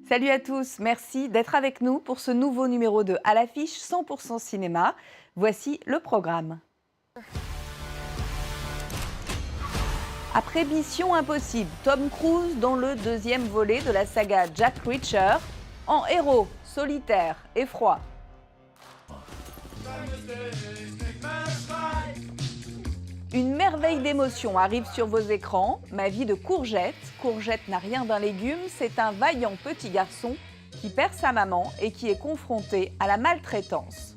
Salut à tous, merci d'être avec nous pour ce nouveau numéro de À l'affiche 100% cinéma. Voici le programme. Après Mission Impossible, Tom Cruise dans le deuxième volet de la saga Jack Reacher, en héros, solitaire et froid. Une merveille d'émotion arrive sur vos écrans. Ma vie de Courgette. Courgette n'a rien d'un légume, c'est un vaillant petit garçon qui perd sa maman et qui est confronté à la maltraitance.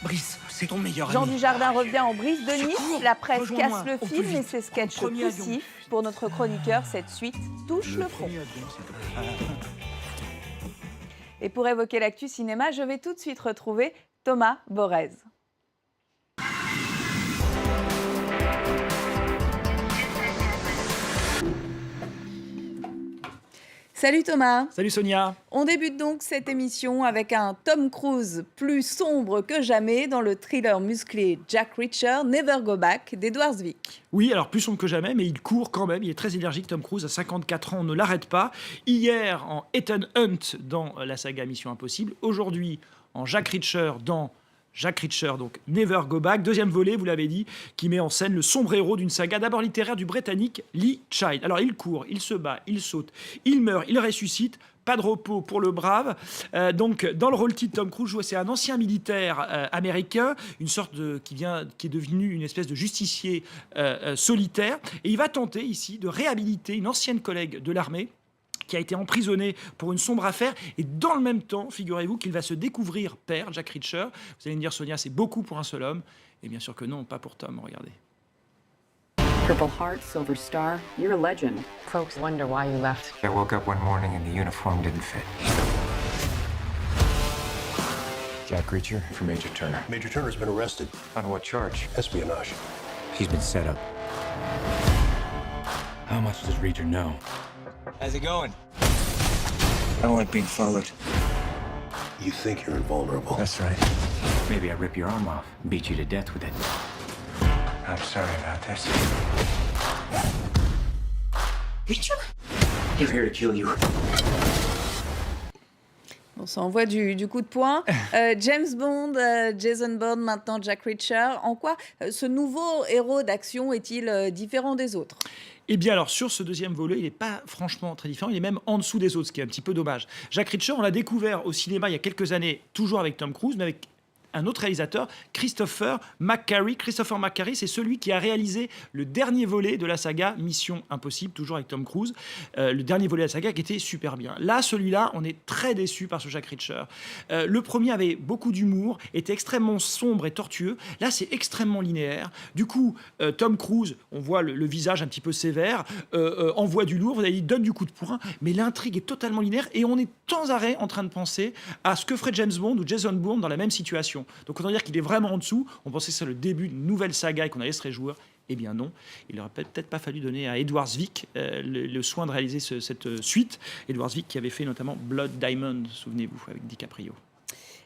Brice, c'est ton meilleur Jean ami. Dujardin revient en brise de Nice. Secours, La presse rejoins-moi, casse le au plus film et vite. ses sketchs Premier avion. poussifs. Pour notre chroniqueur, cette suite touche le fond. Et pour évoquer l'actu cinéma, je vais tout de suite retrouver Thomas Borez. Salut Thomas. Salut Sonia. On débute donc cette émission avec un Tom Cruise plus sombre que jamais dans le thriller musclé Jack Reacher, Never Go Back d'Edward Zwick. Oui, alors plus sombre que jamais, mais il court quand même. Il est très énergique, Tom Cruise, à 54 ans, on ne l'arrête pas. Hier, en Ethan Hunt dans la saga Mission Impossible. Aujourd'hui, en Jack Reacher dans Jack Reacher, donc Never Go Back. Deuxième volet, vous l'avez dit, qui met en scène le sombre héros d'une saga d'abord littéraire du Britannique Lee Child. Alors il court, il se bat, il saute, il meurt, il ressuscite. Pas de repos pour le brave. Donc, dans le rôle titre, Tom Cruise joue, c'est un ancien militaire américain, une sorte qui est devenu une espèce de justicier solitaire. Et il va tenter ici de réhabiliter une ancienne collègue de l'armée qui a été emprisonnée pour une sombre affaire. Et dans le même temps, figurez-vous qu'il va se découvrir père, Jack Reacher. Vous allez me dire, Sonia, c'est beaucoup pour un seul homme. Et bien sûr que non, pas pour Tom, regardez. Purple Heart, Silver Star, you're a legend. Folks wonder why you left. I woke up one morning and the uniform didn't fit. Jack Reacher for Major Turner. Major Turner's been arrested. On what charge? Espionage. He's been set up. How much does Reacher know? How's it going? I don't like being followed. You think you're invulnerable. That's right. Maybe I rip your arm off and beat you to death with it. I'm sorry about this. Reacher? He's here to kill you. On s'envoie du coup de poing. James Bond, Jason Bourne, maintenant Jack Reacher. En quoi ce nouveau héros d'action est-il différent des autres ? Eh bien alors, sur ce deuxième volet, il n'est pas franchement très différent, il est même en dessous des autres, ce qui est un petit peu dommage. Jack Reacher, on l'a découvert au cinéma il y a quelques années, toujours avec Tom Cruise, mais avec un autre réalisateur, Christopher McQuarrie. Christopher McQuarrie, c'est celui qui a réalisé le dernier volet de la saga Mission Impossible, toujours avec Tom Cruise. Le dernier volet de la saga qui était super bien. Là, celui-là, on est très déçus par ce Jack Reacher. Le premier avait beaucoup d'humour, était extrêmement sombre et tortueux. Là, c'est extrêmement linéaire. Du coup, Tom Cruise, on voit le visage un petit peu sévère, envoie du lourd, vous avez dit, donne du coup de poing, mais l'intrigue est totalement linéaire et on est sans arrêt en train de penser à ce que ferait James Bond ou Jason Bourne dans la même situation. Donc autant dire qu'il est vraiment en dessous. On pensait que c'est le début d'une nouvelle saga et qu'on allait se réjouir. Eh bien non, il n'aurait peut-être pas fallu donner à Edward Zwick le soin de réaliser cette suite. Edward Zwick qui avait fait notamment Blood Diamond, souvenez-vous, avec DiCaprio.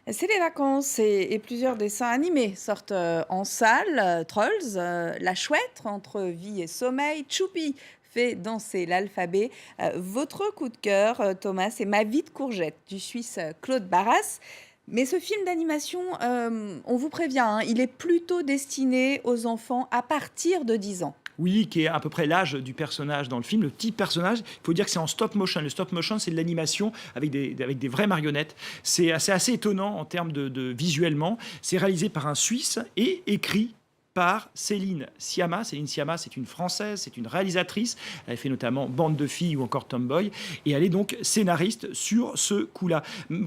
C'est les vacances et plusieurs dessins animés sortent en salle. Trolls, La Chouette, Entre vie et sommeil, Choupi fait danser l'alphabet. Votre coup de cœur, Thomas, c'est Ma vie de Courgette du Suisse Claude Barras. Mais ce film d'animation, on vous prévient, hein, il est plutôt destiné aux enfants à partir de 10 ans. Oui, qui est à peu près l'âge du personnage dans le film, le type personnage. Il faut dire que c'est en stop motion. Le stop motion, c'est de l'animation avec des vraies marionnettes. C'est assez étonnant en termes de visuellement. C'est réalisé par un Suisse et écrit par Céline Sciamma. Céline Sciamma, c'est une Française, c'est une réalisatrice. Elle a fait notamment Bande de filles ou encore Tomboy. Et elle est donc scénariste sur ce coup-là.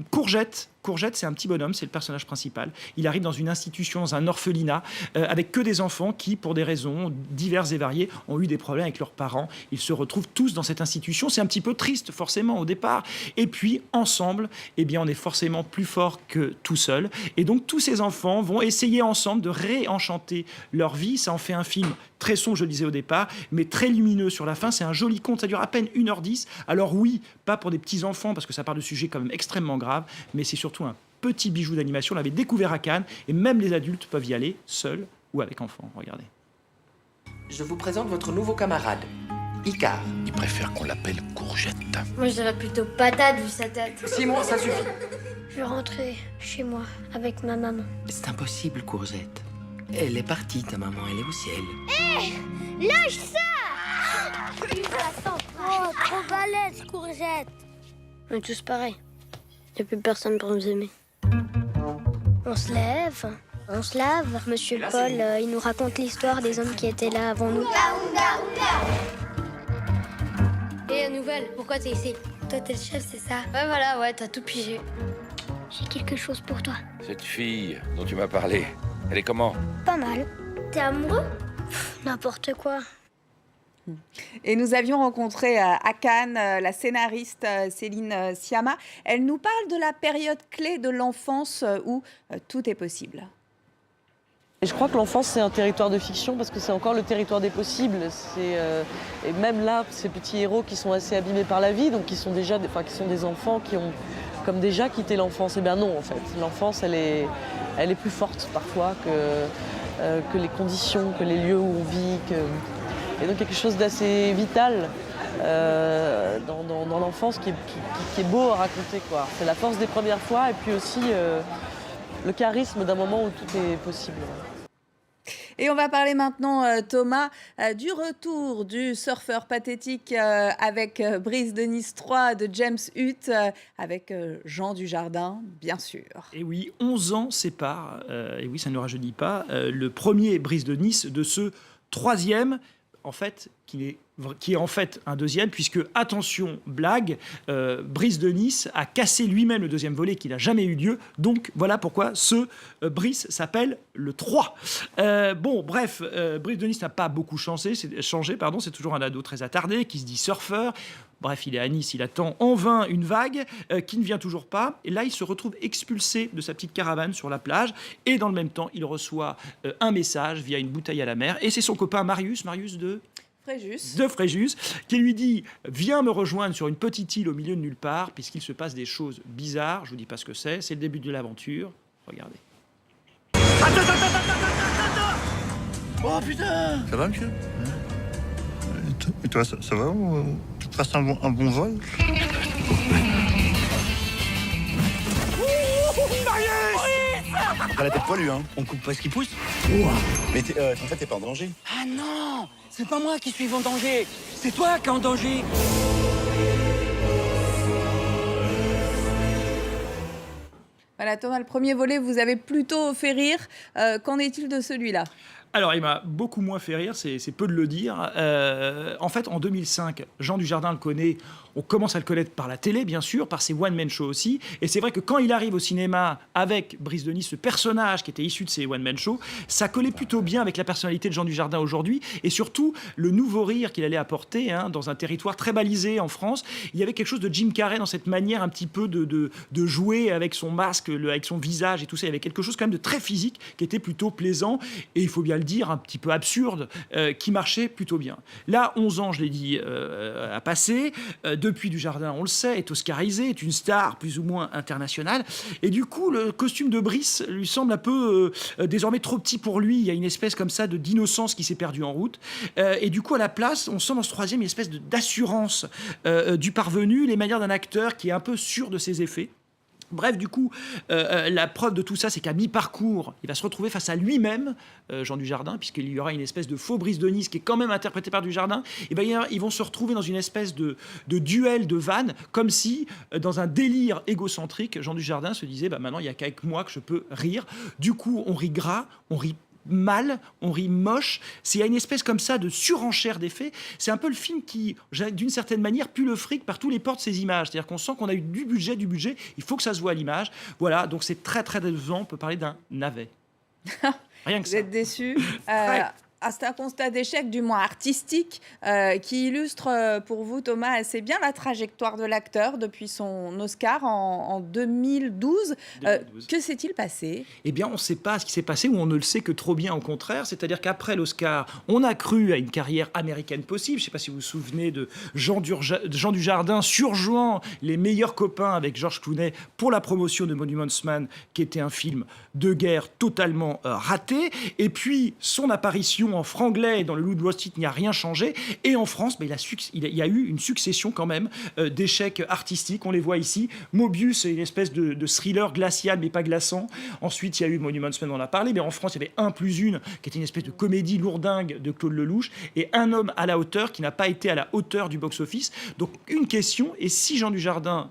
Courgette, c'est un petit bonhomme, c'est le personnage principal. Il arrive dans une institution, dans un orphelinat, avec que des enfants qui, pour des raisons diverses et variées, ont eu des problèmes avec leurs parents. Ils se retrouvent tous dans cette institution. C'est un petit peu triste, forcément, au départ. Et puis, ensemble, eh bien, on est forcément plus fort que tout seul. Et donc, tous ces enfants vont essayer ensemble de réenchanter leur vie. Ça en fait un film très sombre, je le disais au départ, mais très lumineux sur la fin. C'est un joli conte, ça dure à peine 1h10. Alors oui, pas pour des petits-enfants, parce que ça parle de sujets quand même extrêmement graves, mais c'est surtout un petit bijou d'animation. On l'avait découvert à Cannes, et même les adultes peuvent y aller, seuls ou avec enfants. Regardez. Je vous présente votre nouveau camarade, Icar. Il préfère qu'on l'appelle Courgette. Courgette. Moi, je dirais plutôt patate vu sa tête. Simon, ça suffit. Je vais rentrer chez moi avec ma maman. C'est impossible, Courgette. Elle est partie, ta maman, elle est au ciel. Hé, lâche ça. Oh, trop balèze, Courgette. On est tous pareils. Y a plus personne pour nous aimer. On se lève, on se lave. Monsieur Paul, il nous raconte l'histoire des hommes qui étaient là avant nous. Et la nouvelle, pourquoi t'es ici? Toi, t'es le chef, c'est ça? Ouais, voilà, ouais, t'as tout pigé. J'ai quelque chose pour toi. Cette fille dont tu m'as parlé, elle est comment? Pas mal. T'es amoureux? N'importe quoi. Et nous avions rencontré à Cannes la scénariste Céline Sciamma. Elle nous parle de la période clé de l'enfance où tout est possible. Et je crois que l'enfance, c'est un territoire de fiction parce que c'est encore le territoire des possibles. Et même là, ces petits héros qui sont assez abîmés par la vie, donc qui sont des enfants qui ont comme déjà quitté l'enfance. Eh bien non, en fait. L'enfance, elle est plus forte parfois que les conditions, que les lieux où on vit. Et donc quelque chose d'assez vital dans l'enfance qui est beau à raconter, quoi. C'est la force des premières fois et puis aussi le charisme d'un moment où tout est possible. Et on va parler maintenant, Thomas, du retour du surfeur pathétique avec Brise de Nice 3 de James Hutt, avec Jean Dujardin, bien sûr. Et oui, 11 ans séparent, et oui, ça ne rajeunit pas, le premier Brise de Nice de ce troisième, en fait, qui est en fait un deuxième, puisque, attention, blague, Brise de Nice a cassé lui-même le deuxième volet qui n'a jamais eu lieu, donc voilà pourquoi ce Brise s'appelle le 3. Bref, Brise de Nice n'a pas beaucoup changé, c'est toujours un ado très attardé, qui se dit surfeur. Bref, il est à Nice, il attend en vain une vague qui ne vient toujours pas. Et là, il se retrouve expulsé de sa petite caravane sur la plage. Et dans le même temps, il reçoit un message via une bouteille à la mer. Et c'est son copain Marius de Fréjus, qui lui dit « Viens me rejoindre sur une petite île au milieu de nulle part, puisqu'il se passe des choses bizarres. » Je vous dis pas ce que c'est le début de l'aventure. Regardez. Oh putain! Ça va, monsieur? Et toi, ça va? Tu passes un bon vol? T'as la tête poilue, hein? On coupe pas ce qui pousse? Mais en fait, t'es pas en danger. Ah non! C'est pas moi qui suis en danger! C'est toi qui es en danger! Voilà, Thomas, le premier volet vous avez plutôt fait rire. Qu'en est-il de celui-là ? Alors, il m'a beaucoup moins fait rire, c'est peu de le dire. En fait, en 2005, Jean Dujardin le connaît. On commence à le connaître par la télé, bien sûr, par ses one-man shows aussi. Et c'est vrai que quand il arrive au cinéma avec Brise de Nice, ce personnage qui était issu de ses one-man shows, ça collait plutôt bien avec la personnalité de Jean Dujardin aujourd'hui. Et surtout, le nouveau rire qu'il allait apporter dans un territoire très balisé en France. Il y avait quelque chose de Jim Carrey dans cette manière un petit peu de jouer avec son masque, avec son visage et tout ça. Il y avait quelque chose quand même de très physique qui était plutôt plaisant. Et il faut bien le dire, un petit peu absurde, qui marchait plutôt bien. Là, 11 ans, je l'ai dit, à passer. Depuis Dujardin, on le sait, est oscarisé, est une star plus ou moins internationale. Et du coup, le costume de Brice lui semble un peu désormais trop petit pour lui. Il y a une espèce comme ça d'innocence qui s'est perdue en route. Et du coup, à la place, on sent dans ce troisième une espèce d'assurance du parvenu, les manières d'un acteur qui est un peu sûr de ses effets. Bref, du coup, la preuve de tout ça, c'est qu'à mi-parcours, il va se retrouver face à lui-même, Jean Dujardin, puisqu'il y aura une espèce de faux Brise de Nice qui est quand même interprété par Dujardin. Et bien, ils vont se retrouver dans une espèce de duel de vannes, comme si, dans un délire égocentrique, Jean Dujardin se disait maintenant, il n'y a qu'avec moi que je peux rire. Du coup, on rit gras, on rit mal, on rit moche. Il y a une espèce comme ça de surenchère d'effets. C'est un peu le film qui, d'une certaine manière, pue le fric par tous les ports de ses images. C'est-à-dire qu'on sent qu'on a eu du budget. Il faut que ça se voit à l'image. Voilà, donc c'est très très décevant. On peut parler d'un navet. Rien que ça. Vous êtes déçus. C'est un constat d'échec, du moins artistique, qui illustre pour vous, Thomas, assez bien la trajectoire de l'acteur depuis son Oscar en 2012. Que s'est-il passé ? Eh bien, on ne sait pas ce qui s'est passé, ou on ne le sait que trop bien, au contraire. C'est-à-dire qu'après l'Oscar, on a cru à une carrière américaine possible. Je ne sais pas si vous vous souvenez de Jean Dujardin surjouant les meilleurs copains avec George Clooney pour la promotion de Monuments Man, qui était un film de guerre totalement raté. Et puis, son apparition en franglais dans Le Loup de Wall Street, il n'y a rien changé. Et en France, il y a eu une succession quand même d'échecs artistiques. On les voit ici. Mobius est une espèce de thriller glacial, mais pas glaçant. Ensuite, il y a eu Monuments Men, on en a parlé. Mais en France, il y avait 1+1, qui était une espèce de comédie lourdingue de Claude Lelouch. Et Un homme à la hauteur, qui n'a pas été à la hauteur du box-office. Donc, une question, et si Jean Dujardin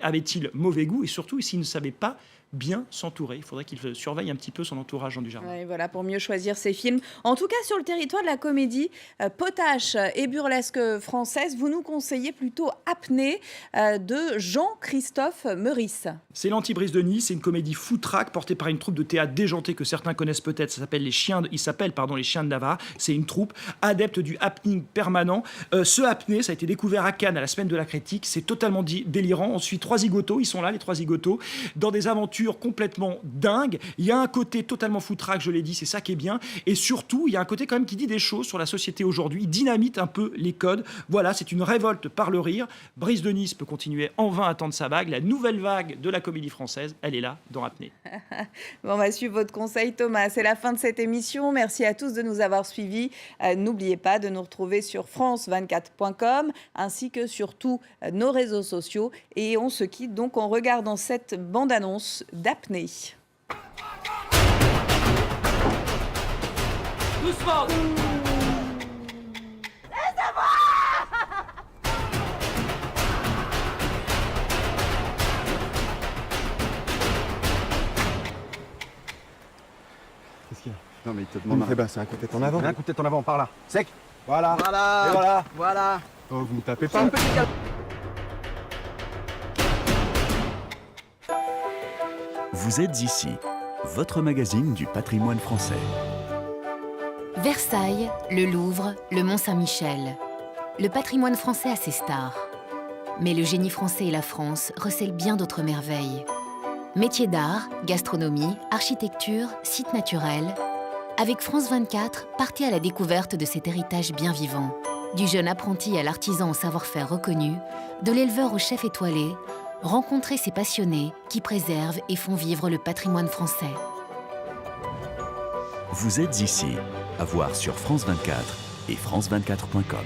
avait-il mauvais goût, et surtout s'il ne savait pas bien s'entourer. Il faudrait qu'il surveille un petit peu son entourage, Jean Dujardin. Ouais, voilà, pour mieux choisir ses films. En tout cas, sur le territoire de la comédie potache et burlesque française, vous nous conseillez plutôt Apnée de Jean-Christophe Meurice. C'est l'Anti-Brise de Nice, c'est une comédie foutraque portée par une troupe de théâtre déjantée que certains connaissent peut-être. Ça s'appelle les Chiens de Navarre. C'est une troupe adepte du happening permanent. Ce Apnée, ça a été découvert à Cannes à la Semaine de la Critique. C'est totalement délirant. On suit 3 zigotos, ils sont là, les 3 zigotos, dans des aventures complètement dingue. Il y a un côté totalement foutraque, je l'ai dit, c'est ça qui est bien. Et surtout, il y a un côté quand même qui dit des choses sur la société aujourd'hui. Il dynamite un peu les codes. Voilà, c'est une révolte par le rire. Brise de Nice peut continuer en vain à attendre sa vague. La nouvelle vague de la comédie française, elle est là, dans Apnée. Bon, on va suivre votre conseil, Thomas. C'est la fin de cette émission. Merci à tous de nous avoir suivis. N'oubliez pas de nous retrouver sur france24.com ainsi que sur tous nos réseaux sociaux. Et on se quitte donc en regardant cette bande-annonce d'Apnée. Doucement. Qu'est-ce qu'il y a? Non mais il te demande... c'est un coup de tête en avant. Un coup de tête en avant, par là. Sec. Voilà. Voilà. Et voilà. Voilà. Oh, vous me tapez pas. Vous êtes ici, votre magazine du patrimoine français. Versailles, le Louvre, le Mont-Saint-Michel. Le patrimoine français a ses stars. Mais le génie français et la France recèlent bien d'autres merveilles. Métiers d'art, gastronomie, architecture, sites naturels. Avec France 24, partez à la découverte de cet héritage bien vivant. Du jeune apprenti à l'artisan au savoir-faire reconnu, de l'éleveur au chef étoilé, rencontrez ces passionnés qui préservent et font vivre le patrimoine français. Vous êtes ici, à voir sur France 24 et france24.com.